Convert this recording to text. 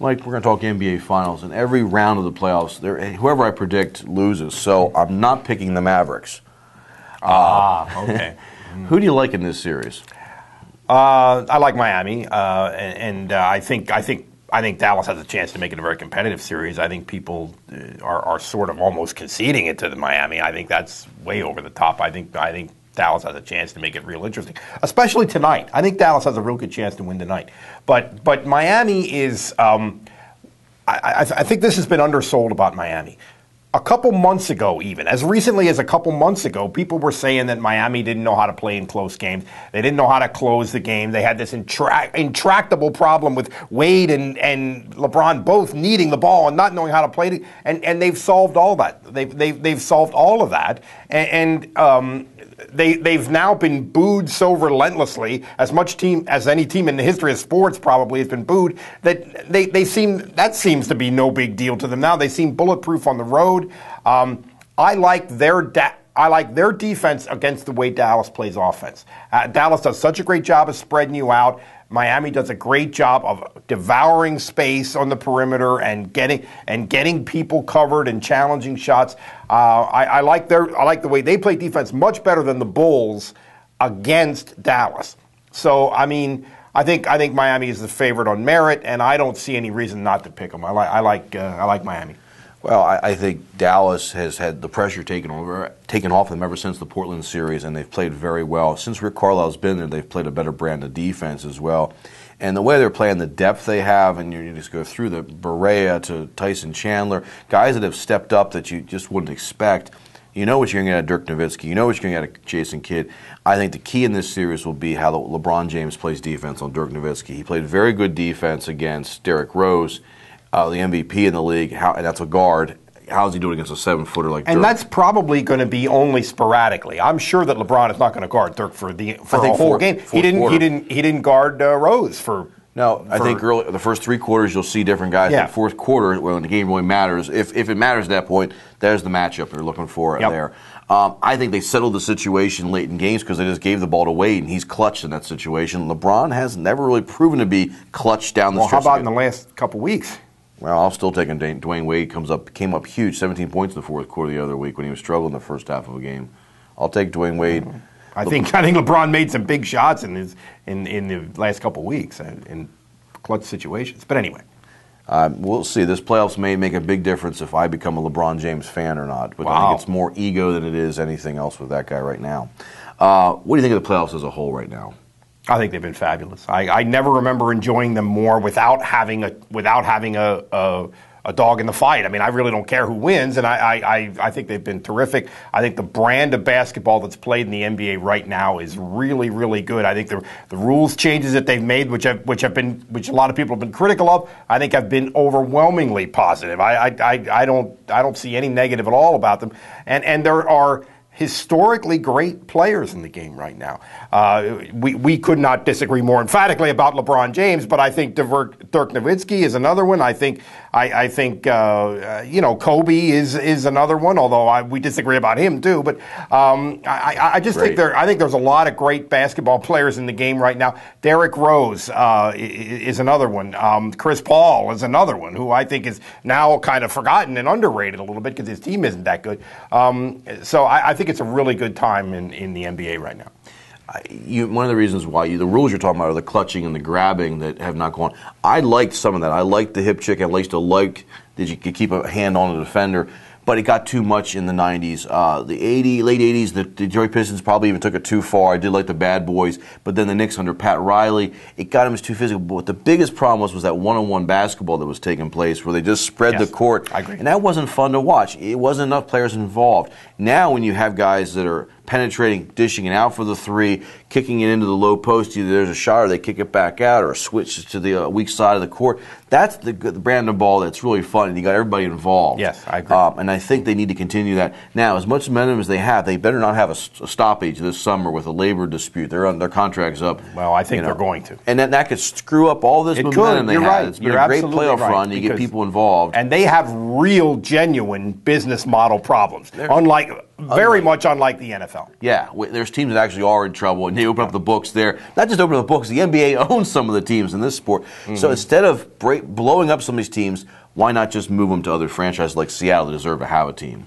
Mike, we're going to talk NBA Finals. In every round of the playoffs, whoever I predict loses. So I'm not picking the Mavericks. Okay. Who do you like in this series? I like Miami, and I think Dallas has a chance to make it a very competitive series. I think people are sort of almost conceding it to the Miami. I think that's way over the top. I think Dallas has a chance to make it real interesting, especially tonight. I think Dallas has a real good chance to win tonight. But Miami is. I think this has been undersold about Miami. A couple months ago, even as recently as a couple months ago, people were saying that Miami didn't know how to play in close games. They didn't know how to close the game. They had this intractable problem with Wade and LeBron both needing the ball and not knowing how to play it. And they've solved all that. They've solved all of that. They've now been booed so relentlessly, as any team in the history of sports probably has been booed, that that seems to be no big deal to them now. They seem bulletproof on the road. I like their defense against the way Dallas plays offense. Dallas does such a great job of spreading you out. Miami does a great job of devouring space on the perimeter and getting people covered and challenging shots. I like the way they play defense much better than the Bulls against Dallas. So I think Miami is the favorite on merit, and I don't see any reason not to pick them. I like Miami. Well, I think Dallas has had the pressure taken off them ever since the Portland series, and they've played very well. Since Rick Carlisle's been there, they've played a better brand of defense as well. And the way they're playing, the depth they have, and you just go through the Barea to Tyson Chandler, guys that have stepped up that you just wouldn't expect. You know what you're going to get out of Dirk Nowitzki. You know what you're going to get out of Jason Kidd. I think the key in this series will be how LeBron James plays defense on Dirk Nowitzki. He played very good defense against Derrick Rose, the MVP in the league, and that's a guard. How is he doing against a 7-footer like Dirk? And that's probably going to be only sporadically. I'm sure that LeBron is not going to guard Dirk for a whole game. He didn't guard Rose for. No, I think the first 3 quarters you'll see different guys. Yeah. The fourth quarter, when the game really matters, if it matters at that point, there's the matchup they're looking for there. I think they settled the situation late in games because they just gave the ball to Wade, and he's clutched in that situation. LeBron has never really proven to be clutch down the stretch. How about in the last couple weeks? Well, I'll still take Dwayne Wade. Came up huge, 17 points in the fourth quarter the other week when he was struggling the first half of a game. I'll take Dwayne Wade. I think LeBron made some big shots in the last couple weeks in clutch situations. But anyway, we'll see. This playoffs may make a big difference if I become a LeBron James fan or not. But I think it's more ego than it is anything else with that guy right now. What do you think of the playoffs as a whole right now? I think they've been fabulous. I never remember enjoying them more without having a dog in the fight. I mean, I really don't care who wins, and I think they've been terrific. I think the brand of basketball that's played in the NBA right now is really, really good. I think the rules changes that they've made, which a lot of people have been critical of, I think have been overwhelmingly positive. I don't see any negative at all about them, and there are historically great players in the game right now. We could not disagree more emphatically about LeBron James, but I think Dirk Nowitzki is another one. I think Kobe is another one, although we disagree about him too. But I think there's a lot of great basketball players in the game right now. Derrick Rose is another one. Chris Paul is another one who I think is now kind of forgotten and underrated a little bit because his team isn't that good. So I think it's a really good time in the NBA right now. One of the reasons why the rules you're talking about are the clutching and the grabbing that have not gone. I liked some of that. I liked the hip check. I used to like that you could keep a hand on the defender, but it got too much in the 90s. The late 80s, the Detroit Pistons probably even took it too far. I did like the Bad Boys, but then the Knicks under Pat Riley, it got them as too physical. But what the biggest problem was that one-on-one basketball that was taking place where they just spread the court. I agree. And that wasn't fun to watch. It wasn't enough players involved. Now when you have guys that are penetrating, dishing it out for the three, kicking it into the low post, either there's a shot or they kick it back out or a switch to the weak side of the court. That's the brand of ball that's really fun, and you got everybody involved. Yes, I agree. And I think they need to continue that. Now, as much momentum as they have, they better not have a stoppage this summer with a labor dispute. Their contract's up. Well, I think they're going to. And that could screw up all this momentum they have. Right. It's been a great playoff run. You get people involved. And they have real, genuine business model problems. Unlike very much unlike the NFL. Yeah, there's teams that actually are in trouble, and they open up the books there. Not just open up the books, the NBA owns some of the teams in this sport. So instead of blowing up some of these teams, why not just move them to other franchises like Seattle that deserve to have a team?